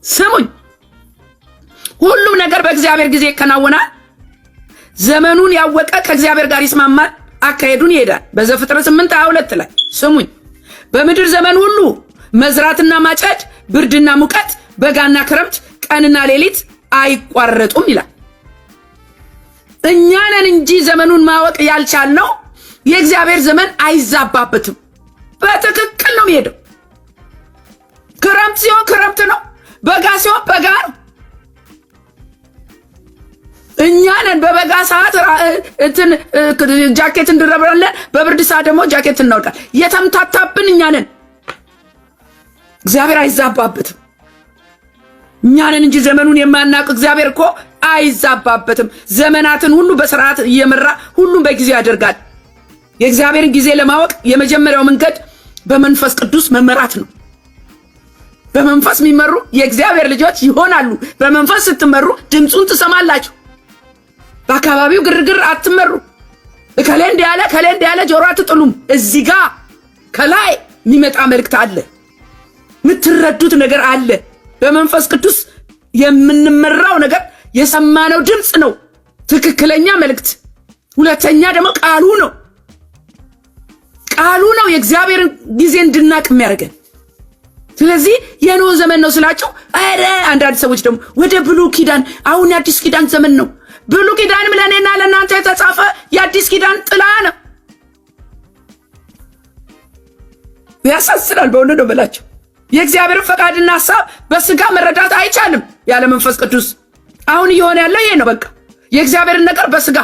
[SPEAKER 3] ስሙኝ፣ ሁሉም ነገር በእግዚአብሔር ጊዜ ይከናወናል። ዘመኑን ያወቀ ከእግዚአብሔር ጋር ይስማማል፣ አካሄዱን ይሄዳል። በዘፍጥረት 8:22 ላይ ስሙኝ፣ በምድር ዘመን ሁሉ መዝራትና ማጨድ፣ ብርድና ሙቀት፣ በጋና ክረምት፣ ቀንና ሌሊት አይቋረጡም ይላል። እኛ ነን እንጂ ዘመኑን ማወቅ ያልቻልነው። የእግዚአብሔር ዘመን አይዛባበትም፣ በትክክል ነው የሚሄደው። ክረምት ሲሆን ክረምት ነው፣ በጋ ሲሆን በጋ ነው። እኛ ነን በበጋ ሰዓት ጃኬት እንድረብራለን፣ በብርድ ሰዓት ደግሞ ጃኬት እናውጣለን። የተምታታብን እኛ ነን። እግዚአብሔር አይዛባበትም። እኛ ነን እንጂ ዘመኑን የማናውቅ። እግዚአብሔር እኮ አይዛባበትም። ዘመናትን ሁሉ በስርዓት እየመራ ሁሉም በጊዜው ያደርጋል። የእግዚአብሔርን ጊዜ ለማወቅ የመጀመሪያው መንገድ በመንፈስ ቅዱስ መመራት ነው። በመንፈስ የሚመሩ የእግዚአብሔር ልጆች ይሆናሉ። በመንፈስ ስትመሩ ድምፁን ትሰማላችሁ። በአካባቢው ግርግር አትመሩ። ከሌ እንዲያለ ጆሮ አትጥሉም። እዚህ ጋር ከላይ የሚመጣ መልእክት አለ፣ የምትረዱት ነገር አለ። በመንፈስ ቅዱስ የምንመራው ነገር የሰማነው ድምፅ ነው፣ ትክክለኛ መልእክት። ሁለተኛ ደግሞ ቃሉ ነው። ቃሉ ነው የእግዚአብሔርን ጊዜ እንድናቅ የሚያደርገን። ስለዚህ የኖህ ዘመን ነው ስላቸው፣ ኧረ አንዳንድ ሰዎች ደግሞ ወደ ብሉይ ኪዳን፣ አሁን የአዲስ ኪዳን ዘመን ነው። ብሉይ ኪዳንም ለእኔና ለእናንተ የተጻፈ የአዲስ ኪዳን ጥላ ነው። ያሳስራል። በእውነት ነው የምላቸው። የእግዚአብሔርን ፈቃድና ሐሳብ በስጋ መረዳት አይቻልም ያለ መንፈስ ቅዱስ። አሁን እየሆነ ያለው ይሄ ነው። በቃ የእግዚአብሔርን ነገር በስጋ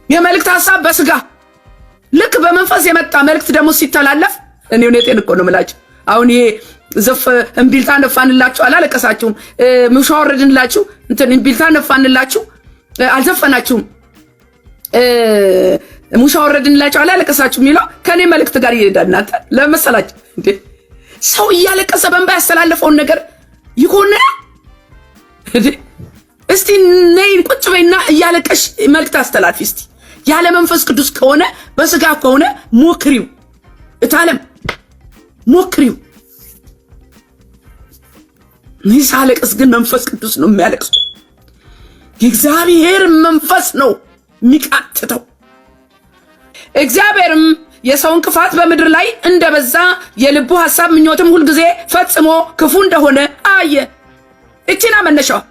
[SPEAKER 3] የመልእክት ሐሳብ በስጋ ልክ በመንፈስ የመጣ መልእክት ደግሞ ሲተላለፍ እኔ እውነቴን እኮ ነው የምላቸው። አሁን ይሄ ዘፍ እምቢልታ ነፋንላችሁ አላለቀሳችሁም? ሙሾ ወረድንላችሁ እምቢልታ ነፋንላችሁ አልዘፈናችሁም? ሙሾ ወረድንላችሁ አላለቀሳችሁም? የሚለው ከኔ መልእክት ጋር ይሄዳል። እናንተ ለመሰላችሁ እንዴ ሰው እያለቀሰ በእንባ ያስተላለፈውን ነገር ይኮነ እንዴ? እስቲ ነይ ቁጭ በይና እያለቀሽ መልእክት አስተላልፊ እስቲ። ያለ መንፈስ ቅዱስ ከሆነ በስጋ ከሆነ ሞክሪው፣ እታለም ሞክሪው። እኔ ሳለቅስ ግን መንፈስ ቅዱስ ነው የሚያለቅሰው። የእግዚአብሔር መንፈስ ነው የሚቃትተው። እግዚአብሔርም የሰውን ክፋት በምድር ላይ እንደበዛ የልቡ ሐሳብ ምኞትም ሁልጊዜ ፈጽሞ ክፉ እንደሆነ አየ። እቺና መነሻው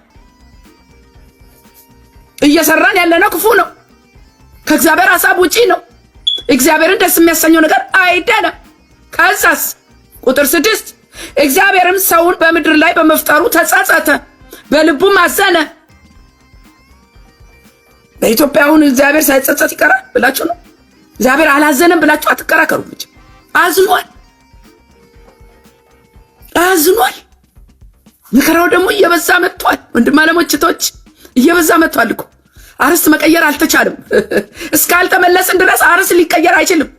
[SPEAKER 3] እየሰራን ያለነው ክፉ ነው። ከእግዚአብሔር ሐሳብ ውጪ ነው። እግዚአብሔርን ደስ የሚያሰኘው ነገር አይደለም። ከዛስ ቁጥር 6 እግዚአብሔርም ሰውን በምድር ላይ በመፍጠሩ ተጸጸተ፣ በልቡም አዘነ። በኢትዮጵያ አሁን እግዚአብሔር ሳይጸጸት ይቀራል ብላችሁ ነው? እግዚአብሔር አላዘነም ብላችሁ አትከራከሩ። ልጅ አዝኗል። መከራው ደግሞ እየበዛ መጥቷል። ወንድም አለሞችቶች እየበዛ መጥቷል እኮ። አርስት መቀየር አልተቻለም። እስካልተመለስን ድረስ አርስት ሊቀየር አይችልም።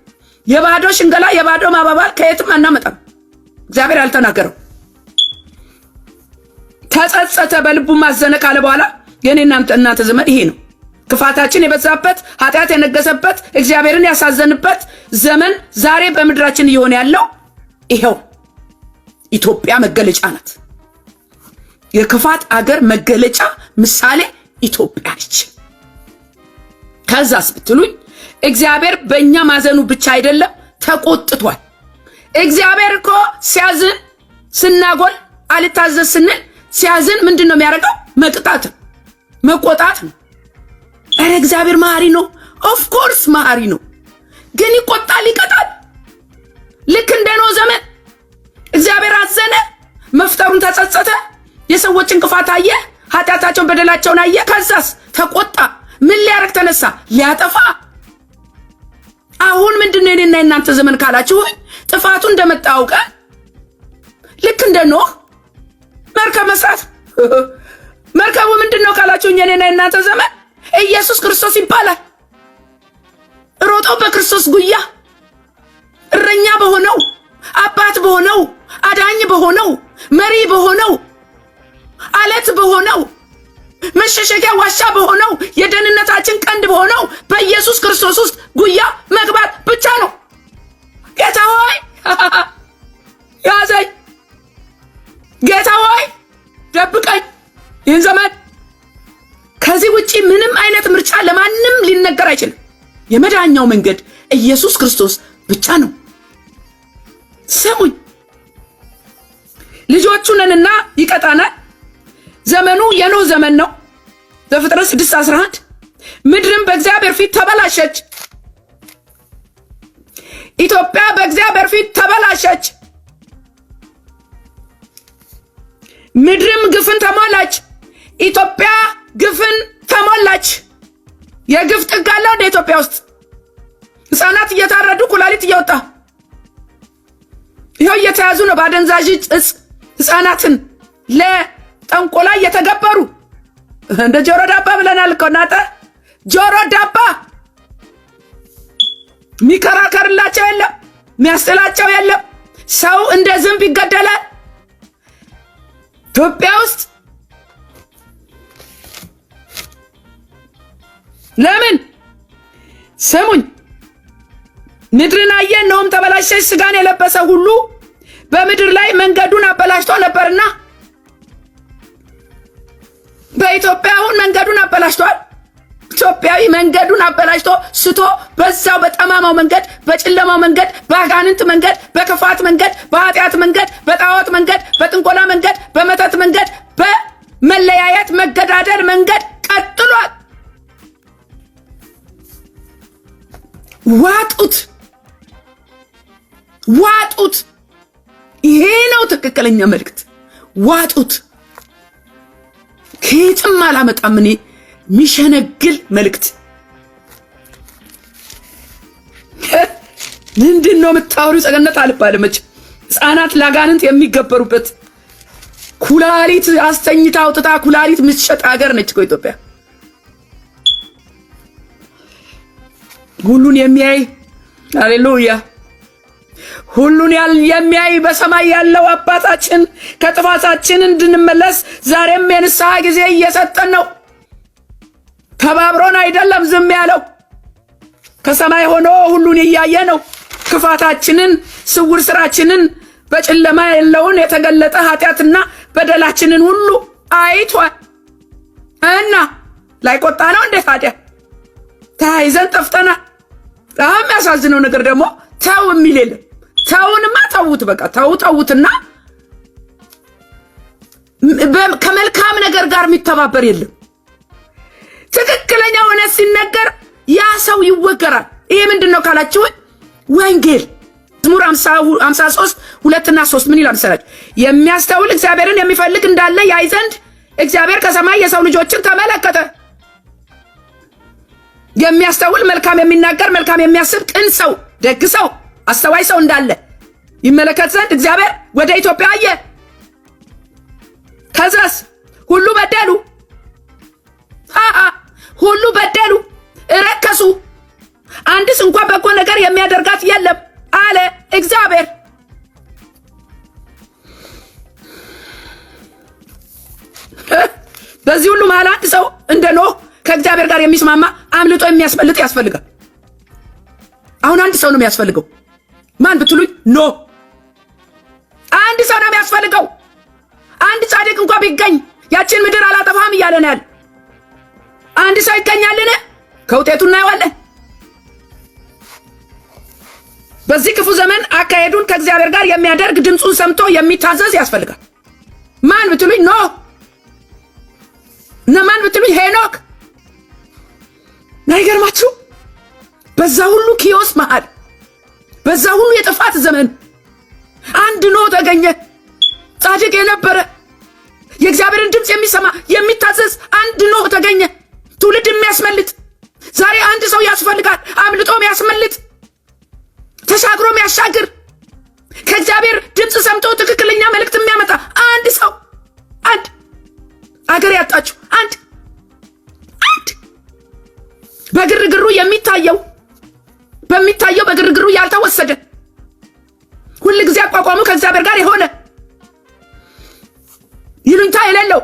[SPEAKER 3] የባዶ ሽንገላ የባዶ ማባባል ከየትም አናመጣም። እግዚአብሔር ያልተናገረው ተጸጸተ በልቡም አዘነ ካለ በኋላ የኔና እናንተ ዘመን ይሄ ነው። ክፋታችን የበዛበት ኃጢአት የነገሰበት እግዚአብሔርን ያሳዘንበት ዘመን ዛሬ በምድራችን እየሆነ ያለው ይሄው። ኢትዮጵያ መገለጫ ናት። የክፋት አገር መገለጫ ምሳሌ ኢትዮጵያ ነች። ከዛስ ብትሉኝ እግዚአብሔር በእኛ ማዘኑ ብቻ አይደለም ተቆጥቷል። እግዚአብሔር እኮ ሲያዝን ስናጎል አልታዘዝ ስንል ሲያዝን ምንድነው የሚያደርገው? መቅጣት፣ መቆጣት ነው። አረ እግዚአብሔር መሐሪ ነው። ኦፍ ኮርስ መሐሪ ነው። ግን ይቆጣል፣ ይቀጣል። ልክ እንደ ኖህ ዘመን እግዚአብሔር አዘነ፣ መፍጠሩን ተጸጸተ፣ የሰዎችን ክፋት አየ፣ ኃጢአታቸውን በደላቸውን አየ። ከዛስ ተቆጣ። ምን ሊያረግ ተነሳ? ሊያጠፋ። አሁን ምንድነው የኔና የናንተ ዘመን ካላችሁ ጥፋቱ እንደመጣ አውቀ ልክ እንደ ኖህ መርከብ መስራት። መርከቡ ምንድነው ካላችሁ የኔና የናንተ ዘመን ኢየሱስ ክርስቶስ ይባላል። ሮጦ በክርስቶስ ጉያ እረኛ በሆነው አባት በሆነው አዳኝ በሆነው መሪ በሆነው አለት በሆነው መሸሸጊያ ዋሻ በሆነው የደህንነታችን ቀንድ በሆነው በኢየሱስ ክርስቶስ ውስጥ ጉያ መግባት ብቻ ነው። ጌታ ሆይ ያዘኝ፣ ጌታ ሆይ ደብቀኝ። ይህን ዘመን ከዚህ ውጪ ምንም አይነት ምርጫ ለማንም ሊነገር አይችልም። የመዳኛው መንገድ ኢየሱስ ክርስቶስ ብቻ ነው። ስሙኝ፣ ልጆቹ ነንና ይቀጣናል። ዘመኑ የኖህ ዘመን ነው። ዘፍጥረት 6:11 ምድርም በእግዚአብሔር ፊት ተበላሸች። ኢትዮጵያ በእግዚአብሔር ፊት ተበላሸች። ምድርም ግፍን ተሞላች። ኢትዮጵያ ግፍን ተሞላች። የግፍ ጥግ አለ ወደ ኢትዮጵያ ውስጥ። ሕፃናት እየታረዱ ኩላሊት እየወጣ ይኸው እየተያዙ ነው በአደንዛዥ እጽ። ሕፃናትን ለጠንቆላ እየተገበሩ እንደ ጆሮ ዳባ ብለናል እኮ እናንተ። ጆሮ ዳባ ሚከራከርላቸው የለም፣ ሚያስጥላቸው የለም። ሰው እንደ ዝንብ ይገደላል ኢትዮጵያ ውስጥ። ለምን? ስሙኝ፣ ምድርን አየ፣ እነሆም ተበላሸች። ስጋን የለበሰ ሁሉ በምድር ላይ መንገዱን አበላሽቶ ነበርና በኢትዮጵያ አሁን መንገዱን አበላሽቷል። ኢትዮጵያዊ መንገዱን አበላሽቶ ስቶ በዛው በጠማማው መንገድ፣ በጨለማው መንገድ፣ በአጋንንት መንገድ፣ በክፋት መንገድ፣ በኃጢአት መንገድ፣ በጣዖት መንገድ፣ በጥንቆላ መንገድ፣ በመተት መንገድ፣ በመለያየት መገዳደል መንገድ ቀጥሏል። ዋጡት። ይሄ ነው ትክክለኛ መልእክት። ዋጡት። ከየትም አላመጣም እኔ ሚሸነግል መልእክት። ምንድነው የምታወሪው? ጸገነት አልባለመች ሕፃናት ላጋንንት የሚገበሩበት ኩላሊት አስተኝታ አውጥታ ኩላሊት ምትሸጥ ሀገር ነች እኮ ኢትዮጵያ። ሁሉን የሚያይ ሃሌሉያ፣ ሁሉን የሚያይ በሰማይ ያለው አባታችን ከጥፋታችን እንድንመለስ ዛሬም የንስሐ ጊዜ እየሰጠን ነው። ተባብሮን አይደለም ዝም ያለው፣ ከሰማይ ሆኖ ሁሉን እያየ ነው። ክፋታችንን፣ ስውር ስራችንን፣ በጨለማ ያለውን የተገለጠ ኃጢአትና በደላችንን ሁሉ አይቷል እና ላይቆጣ ነው እንዴ ታዲያ? ተያይዘን ጠፍተናል። የሚያሳዝነው ነገር ደግሞ ተው የሚል የለም። ተውንማ ተውት፣ በቃ ተውትና ከመልካም ነገር ጋር የሚተባበር የለም። ትክክለኛ እውነት ሲነገር ያ ሰው ይወገራል። ይሄ ምንድነው ካላችሁ ወንጌል መዝሙር 53 2 እና 3 ምን ይላል መሰላችሁ? የሚያስተውል እግዚአብሔርን የሚፈልግ እንዳለ ያይ ዘንድ እግዚአብሔር ከሰማይ የሰው ልጆችን ተመለከተ። የሚያስተውል መልካም የሚናገር መልካም የሚያስብ ቅን ሰው ደግ ሰው አስተዋይ ሰው እንዳለ ይመለከት ዘንድ እግዚአብሔር ወደ ኢትዮጵያ አየ። ከዛስ ሁሉ በደሉ፣ ሁሉ በደሉ፣ ረከሱ፣ አንድስ እንኳን በጎ ነገር የሚያደርጋት የለም አለ እግዚአብሔር። በዚህ ሁሉ መሃል አንድ ሰው እንደ ኖህ ከእግዚአብሔር ጋር የሚስማማ አምልጦ የሚያስመልጥ ያስፈልጋል። አሁን አንድ ሰው ነው የሚያስፈልገው። ማን ብትሉኝ ኖህ አንድ ሰው ነው የሚያስፈልገው። አንድ ጻድቅ እንኳን ቢገኝ ያችን ምድር አላጠፋም እያለ ነው ያለ። አንድ ሰው ይገኛልን? ከውጤቱ እናየዋለን። በዚህ ክፉ ዘመን አካሄዱን ከእግዚአብሔር ጋር የሚያደርግ ድምፁን ሰምቶ የሚታዘዝ ያስፈልጋል። ማን ብትሉኝ ኖህ። ማን ብትሉኝ ሄኖክ። አይገርማችሁ? በዛ ሁሉ ኪዮስ መሃል፣ በዛ ሁሉ የጥፋት ዘመን አንድ ኖህ ተገኘ። ጻድቅ የነበረ የእግዚአብሔርን ድምፅ የሚሰማ የሚታዘዝ አንድ ኖህ ተገኘ። ትውልድ የሚያስመልጥ። ዛሬ አንድ ሰው ያስፈልጋል። አምልጦ የሚያስመልጥ፣ ተሻግሮ የሚያሻግር፣ ከእግዚአብሔር ድምፅ ሰምቶ ትክክለኛ መልእክት የሚያመጣ አንድ ሰው። አንድ አገር ያጣችሁ አንድ በግርግሩ የሚታየው በሚታየው በግርግሩ ያልተወሰደ ሁሉ ጊዜ አቋቋሙ ከእግዚአብሔር ጋር የሆነ ይሉኝታ የሌለው።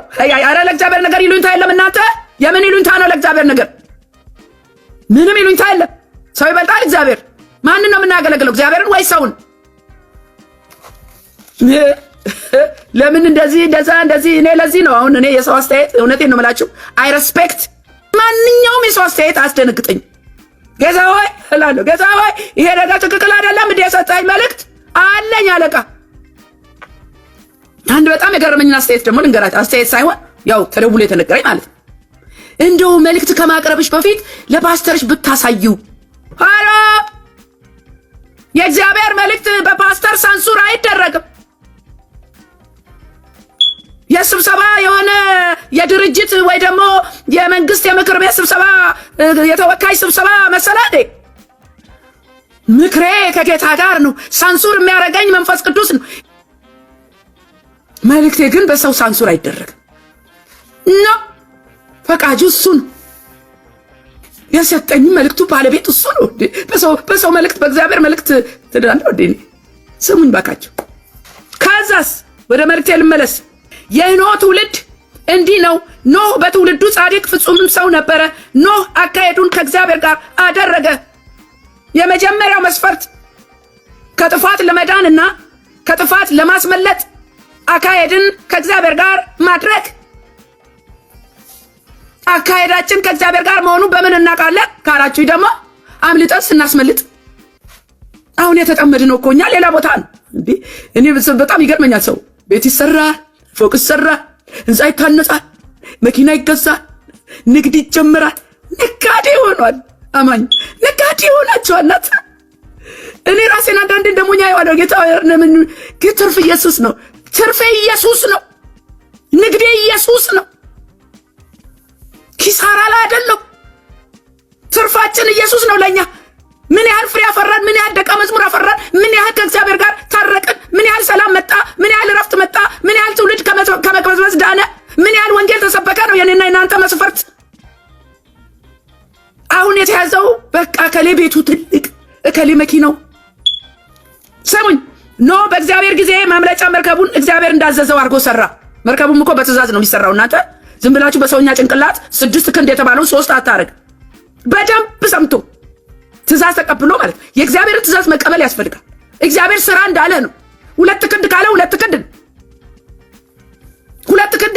[SPEAKER 3] አረ ለእግዚአብሔር ነገር ይሉኝታ የለም እናንተ። የምን ይሉኝታ ነው ለእግዚአብሔር ነገር? ምንም ይሉኝታ የለም። ሰው ይበልጣል እግዚአብሔር። ማንን ነው የምናገለግለው? እግዚአብሔርን ወይ ሰውን? ለምን እንደዚህ እንደዚህ? እኔ ለዚህ ነው አሁን እኔ የሰው አስተያየት እውነቴን ነው የምላችሁ አይ ሬስፔክት። ማንኛውም የሰው አስተያየት አስደነግጠኝ። ጌታ ሆይ እላለሁ፣ ጌታ ሆይ ይሄ ነገር ትክክል አይደለም እንደ የሰጠኝ መልእክት አለኝ አለቃ። አንድ በጣም የገረመኝ አስተያየት ደግሞ ልንገራችሁ። አስተያየት ሳይሆን ያው ተደውሎ የተነገረኝ ማለት ነው። እንደው መልእክት ከማቅረብሽ በፊት ለፓስተርሽ ብታሳዩ። አረ የእግዚአብሔር መልእክት በፓስተር ሳንሱር አይደረግም። የስብሰባ የሆነ የድርጅት ወይ ደግሞ የመንግስት የምክር ቤት ስብሰባ የተወካይ ስብሰባ መሰላዴ። ምክሬ ከጌታ ጋር ነው። ሳንሱር የሚያደርገኝ መንፈስ ቅዱስ ነው። መልእክቴ ግን በሰው ሳንሱር አይደረግም። ፈቃጁ እሱ ነው። የሰጠኝ መልእክቱ ባለቤት እሱ ነው። በሰው መልእክት በእግዚአብሔር መልእክት ትዳንደው እንዴ? ስሙኝ ባካችሁ። ከዛስ ወደ መልእክቴ ልመለስ። የኖህ ትውልድ እንዲህ ነው። ኖህ በትውልዱ ጻድቅ ፍጹምም ሰው ነበረ። ኖህ አካሄዱን ከእግዚአብሔር ጋር አደረገ። የመጀመሪያው መስፈርት ከጥፋት ለመዳንና ከጥፋት ለማስመለጥ አካሄድን ከእግዚአብሔር ጋር ማድረግ። አካሄዳችን ከእግዚአብሔር ጋር መሆኑ በምን እናውቃለን ካላችሁ ደግሞ አምልጠን ስናስመልጥ። አሁን የተጠመድነው እኮ እኛ ሌላ ቦታ ነው እንዴ? እኔ በጣም ይገርመኛል። ሰው ቤት ይሰራል፣ ፎቅ ይሰራል፣ ህንፃ ይታነጻል፣ መኪና ይገዛል፣ ንግድ ይጀምራል። ነጋዴ ሆኗል። አማኝ ነጋዴ ሆናችኋል። እኔ ራሴን አንዳንዴ እንደሞኛ ያለው ጌታ ትርፍ ኢየሱስ ነው። ትርፌ ኢየሱስ ነው። ንግዴ ኢየሱስ ነው። ኪሳራ ላይ አይደለም። ትርፋችን ኢየሱስ ነው ለኛ። ምን ያህል ፍሬ አፈራን፣ ምን ያህል ደቀ መዝሙር አፈራን፣ ምን ያህል ከእግዚአብሔር ጋር ታረቅን፣ ምን ያህል ሰላም መጣ፣ ምን ያህል ረፍት መጣ፣ ምን ያህል ትውልድ ከመቅበዝበዝ ዳነ፣ ምን ያህል ወንጌል ተሰበከ ነው የኔና የናንተ መስፈርት። አሁን የተያዘው በቃ እከሌ ቤቱ ትልቅ፣ እከሌ መኪናው። ስሙኝ፣ ኖህ በእግዚአብሔር ጊዜ ማምለጫ መርከቡን እግዚአብሔር እንዳዘዘው አድርጎ ሰራ። መርከቡም እኮ በትእዛዝ ነው የሚሰራው። እናንተ ዝም ብላችሁ በሰውኛ ጭንቅላት 6 ክንድ የተባለውን 3 አታረግ። በደንብ ሰምቶ ትእዛዝ ተቀብሎ ማለት ነው። የእግዚአብሔርን ትእዛዝ መቀበል ያስፈልጋል። እግዚአብሔር ስራ እንዳለ ነው። 2 ክንድ ካለ 2 ክንድ ነው። 2 ክንድ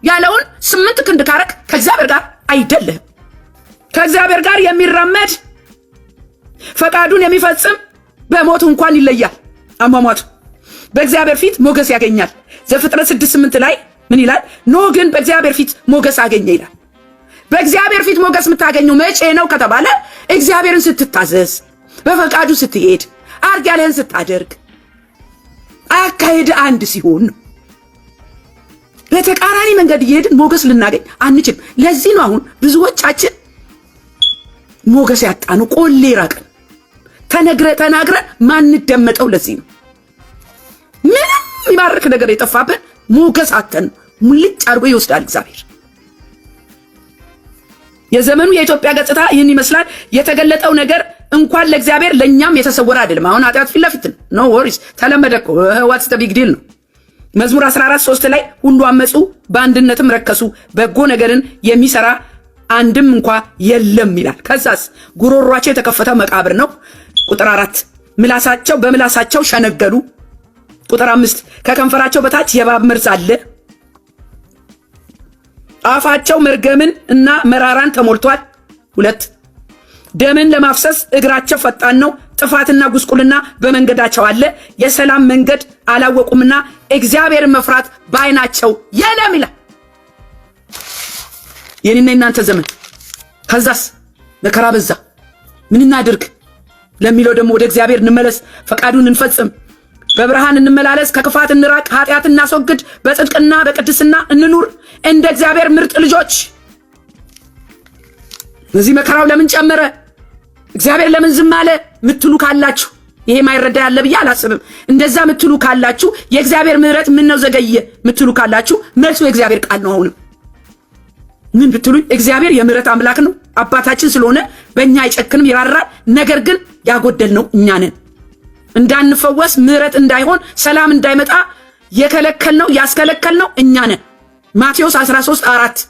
[SPEAKER 3] ያለውን 8 ክንድ ካረክ ከእግዚአብሔር ጋር አይደለህም። ከእግዚአብሔር ጋር የሚራመድ ፈቃዱን የሚፈጽም በሞቱ እንኳን ይለያል አሟሟቱ፣ በእግዚአብሔር ፊት ሞገስ ያገኛል። ዘፍጥረት 6:8 ላይ ምን ይላል? ኖህ ግን በእግዚአብሔር ፊት ሞገስ አገኘ ይላል። በእግዚአብሔር ፊት ሞገስ የምታገኘው መቼ ነው ከተባለ እግዚአብሔርን ስትታዘዝ፣ በፈቃዱ ስትሄድ፣ አርግ ያለህን ስታደርግ፣ አካሄድ አንድ ሲሆን ነው። በተቃራኒ መንገድ እየሄድን ሞገስ ልናገኝ አንችልም። ለዚህ ነው አሁን ብዙዎቻችን ሞገስ ያጣነው፣ ቆሌ ራቀን፣ ተናግረን ማንደመጠው። ለዚህ ነው ምንም የሚባርክ ነገር የጠፋብን፣ ሞገስ አተን ሙልጭ አድርጎ ይወስዳል እግዚአብሔር። የዘመኑ የኢትዮጵያ ገጽታ ይህን ይመስላል። የተገለጠው ነገር እንኳን ለእግዚአብሔር ለእኛም የተሰወረ አይደለም። አሁን ኃጢአት ፊት ለፊት ኖ ወሪስ ተለመደ እኮ ዋትስ ዘ ቢግ ዲል ነው። መዝሙር 14:3 ላይ ሁሉ አመፁ በአንድነትም ረከሱ፣ በጎ ነገርን የሚሰራ አንድም እንኳ የለም ይላል። ከዛስ ጉሮሯቸው የተከፈተ መቃብር ነው። ቁጥር 4 በምላሳቸው ሸነገሉ። ቁጥር 5 ከከንፈራቸው በታች የእባብ መርዝ አለ። አፋቸው መርገምን እና መራራን ተሞልቷል። 2 ደምን ለማፍሰስ እግራቸው ፈጣን ነው። ጥፋትና ጉስቁልና በመንገዳቸው አለ። የሰላም መንገድ አላወቁምና እግዚአብሔርን መፍራት በዓይናቸው የለም ይላል። የኔና የናንተ ዘመን ከዛስ መከራ በዛ። ምን እናድርግ ለሚለው ደግሞ ወደ እግዚአብሔር እንመለስ፣ ፈቃዱን እንፈጽም፣ በብርሃን እንመላለስ፣ ከክፋት እንራቅ፣ ኃጢአት እናስወግድ፣ በጽድቅና በቅድስና እንኑር እንደ እግዚአብሔር ምርጥ ልጆች። በዚህ መከራው ለምን ጨመረ? እግዚአብሔር ለምን ዝም አለ ምትሉ ካላችሁ፣ ይሄ ማይረዳ ያለ ብዬ አላስብም። እንደዛ ምትሉ ካላችሁ፣ የእግዚአብሔር ምሕረት ምን ነው ዘገየ ምትሉ ካላችሁ፣ መልሱ የእግዚአብሔር ቃል ነው። አሁንም ምን ብትሉ እግዚአብሔር የምሕረት አምላክ ነው። አባታችን ስለሆነ በእኛ አይጨክንም፣ ይራራል። ነገር ግን ያጎደልነው እኛ ነን። እንዳንፈወስ፣ ምሕረት እንዳይሆን፣ ሰላም እንዳይመጣ የከለከልነው ያስከለከልነው እኛ ነን። ማቴዎስ 13:4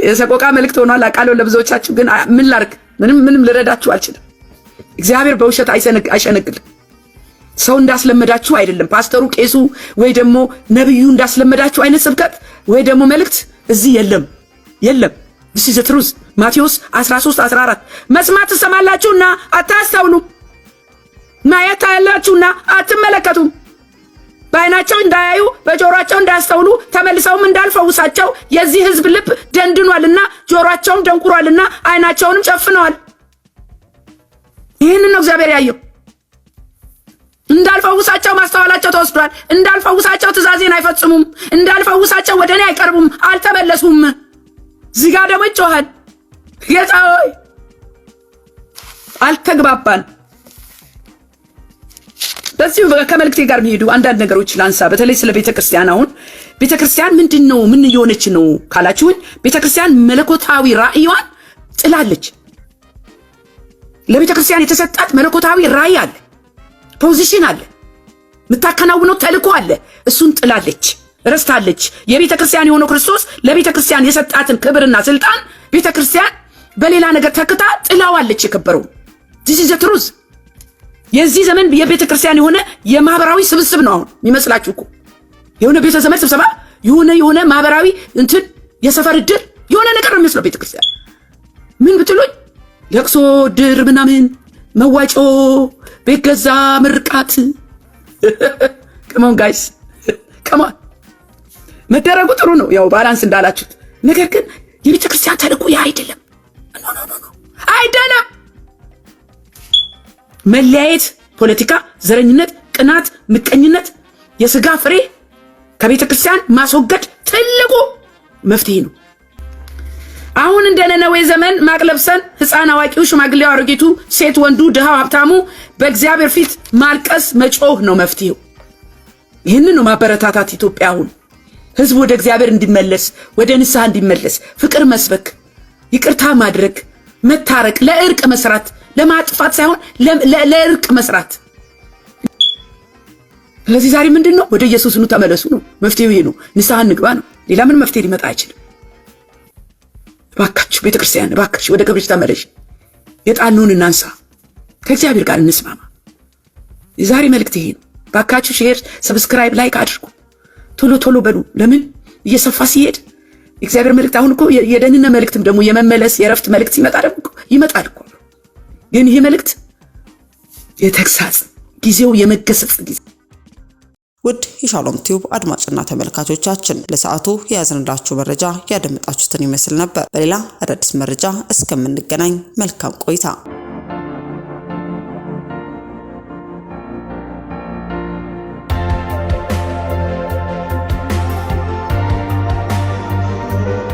[SPEAKER 3] የሰቆቃ መልእክት ሆኗል አውቃለሁ ለብዙዎቻችሁ። ግን ምን ላርግ? ምንም ልረዳችሁ አልችልም። እግዚአብሔር በውሸት አይሸነግልም። ሰው እንዳስለመዳችሁ አይደለም። ፓስተሩ፣ ቄሱ ወይ ደግሞ ነብዩ እንዳስለመዳችሁ አይነት ስብከት ወይ ደግሞ መልእክት እዚህ የለም። this is the truth። ማቴዎስ 13:14 መስማት ትሰማላችሁና አታስተውሉም፣ ማየት ታያላችሁና አትመለከቱም። በዓይናቸው እንዳያዩ በጆሮአቸው እንዳያስተውሉ ተመልሰውም እንዳልፈውሳቸው የዚህ ሕዝብ ልብ ደንድኗልና ጆሮአቸውም ደንቁሯልና ዓይናቸውንም ጨፍነዋል። ይህንን ነው እግዚአብሔር ያየው። እንዳልፈውሳቸው ማስተዋላቸው ተወስዷል። እንዳልፈውሳቸው ትእዛዜን አይፈጽሙም። እንዳልፈውሳቸው ወደ እኔ አይቀርቡም፣ አልተመለሱም። እዚህ ጋር ደግሞ ይጮሃል፣ ጌታ ሆይ አልተግባባን። በዚህ ከመልእክቴ ጋር የሚሄዱ አንዳንድ ነገሮች ላንሳ። በተለይ ስለ ቤተክርስቲያን። አሁን ቤተክርስቲያን ምንድነው ምን እየሆነች ነው ካላችሁኝ፣ ቤተክርስቲያን መለኮታዊ ራእይዋን ጥላለች። ለቤተክርስቲያን የተሰጣት መለኮታዊ ራእይ አለ፣ ፖዚሽን አለ፣ የምታከናውነው ተልእኮ አለ። እሱን ጥላለች፣ ረስታለች። የቤተክርስቲያን የሆነው ክርስቶስ ለቤተክርስቲያን የሰጣትን ክብርና ስልጣን ቤተክርስቲያን በሌላ ነገር ተክታ ጥላዋለች የከበረው። this is the truth። የዚህ ዘመን የቤተክርስቲያን የሆነ የማህበራዊ ስብስብ ነው። አሁን የሚመስላችሁ እኮ የሆነ ቤተ ዘመድ ስብሰባ፣ የሆነ ማህበራዊ እንትን የሰፈር ድር የሆነ ነገር ነው የሚመስለው ቤተክርስቲያን። ምን ብትሉኝ ለቅሶ፣ ድር፣ ምናምን መዋጮ፣ ቤት ገዛ፣ ምርቃት ከሞን ጋይስ ከሞን መደረጉ ጥሩ ነው፣ ያው ባላንስ እንዳላችሁት። ነገር ግን የቤተክርስቲያን ተልእኮ ያ አይደለም። ኖ አይደለም። መለያየት፣ ፖለቲካ፣ ዘረኝነት፣ ቅናት፣ ምቀኝነት፣ የስጋ ፍሬ ከቤተ ክርስቲያን ማስወገድ ትልቁ መፍትሄ ነው። አሁን እንደ ነነዌ ዘመን ማቅ ለብሰን ሕፃን፣ አዋቂው፣ ሽማግሌው፣ አሮጊቱ፣ ሴት፣ ወንዱ፣ ድሃው፣ ሀብታሙ በእግዚአብሔር ፊት ማልቀስ መጮህ ነው መፍትሄው። ይህንን ነው ማበረታታት። ኢትዮጵያ አሁን ህዝብ ወደ እግዚአብሔር እንዲመለስ፣ ወደ ንስሐ እንዲመለስ፣ ፍቅር መስበክ፣ ይቅርታ ማድረግ፣ መታረቅ፣ ለእርቅ መስራት፣ ለማጥፋት ሳይሆን ለእርቅ መስራት። ስለዚህ ዛሬ ምንድነው? ወደ ኢየሱስ ኑ ተመለሱ ነው መፍትሄው። ይሄ ነው፣ ንስሐ እንግባ ነው። ሌላ ምን መፍትሄ ሊመጣ አይችልም። እባካችሁ ቤተክርስቲያን፣ እባካችሁ ወደ ክብርሽ ተመለሽ። የጣልነውን እናንሳ፣ ከእግዚአብሔር ጋር እንስማማ። የዛሬ መልእክት ይሄ ነው። እባካችሁ ሼር፣ ሰብስክራይብ፣ ላይክ አድርጉ። ቶሎ በሉ። ለምን እየሰፋ ሲሄድ እግዚአብሔር መልእክት አሁን እኮ የደህንነት መልእክትም ደግሞ የመመለስ የረፍት መልእክት ይመጣል እኮ ግን ይሄ መልእክት የተግሳጽ ጊዜው የመገሰጽ ጊዜ።
[SPEAKER 1] ውድ የሻሎም ቲዩብ አድማጭና ተመልካቾቻችን ለሰዓቱ ያዘንላችሁ መረጃ ያደመጣችሁትን ይመስል ነበር። በሌላ አዳዲስ መረጃ እስከምንገናኝ መልካም ቆይታ